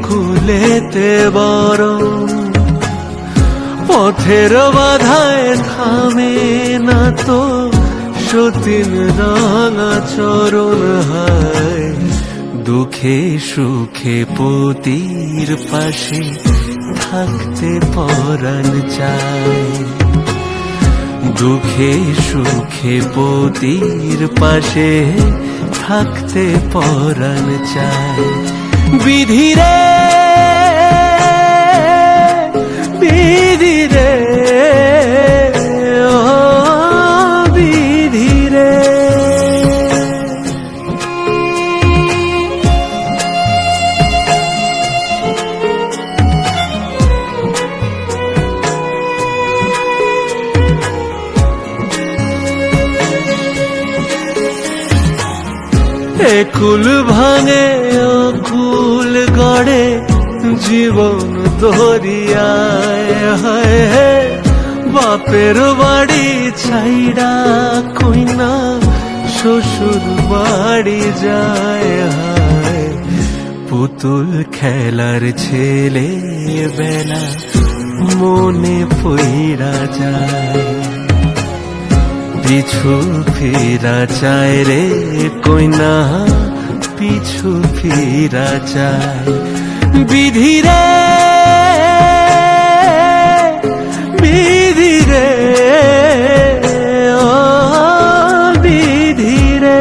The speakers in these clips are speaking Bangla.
কুলেতে বরং পথের বাধায় থামে না তো সতীন রাঙা চরণ হায়। দুঃখে সুখে পতির পাশে থাকতে পরাণ চায়, দুঃখে সুখে পতির পাশে থাকতে পরাণ চায়। বিধিরে বিধিরে ও বিধিরে, একুল ভাঙে অকুল গড়ে জীবন দরিয়ায় হায়। বাপের বাড়ি ছাইড়া কইনা শ্বশুর বাড়ি যায় হায়। পুতুল খেলার ছেলে বেলা মনে পইড়া যায়, পিছু ফিরা চায় রে কইনা পিছু ফিরা চায়। বিধিরে বিধিরে ও বিধিরে,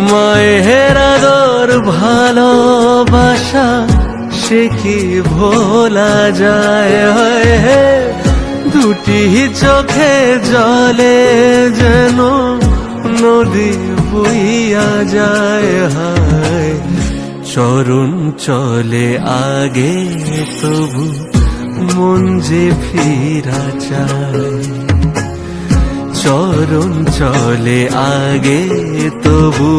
মায়ের আদর ভালোবাসা সে কি ভোলা যায় হে। দুটি চোখে জলে যেন নদী বইয়া যায় হায়। চরণ চলে আগে তবু মন যে ফিরা চায়, চরণ চলে আগে তবু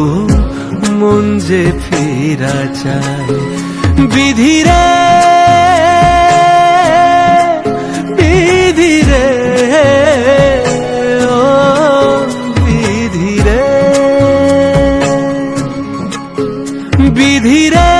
মন যে ফিরা চায়। বিধিরে বিধিরে ও বিধিরে বিধিরে।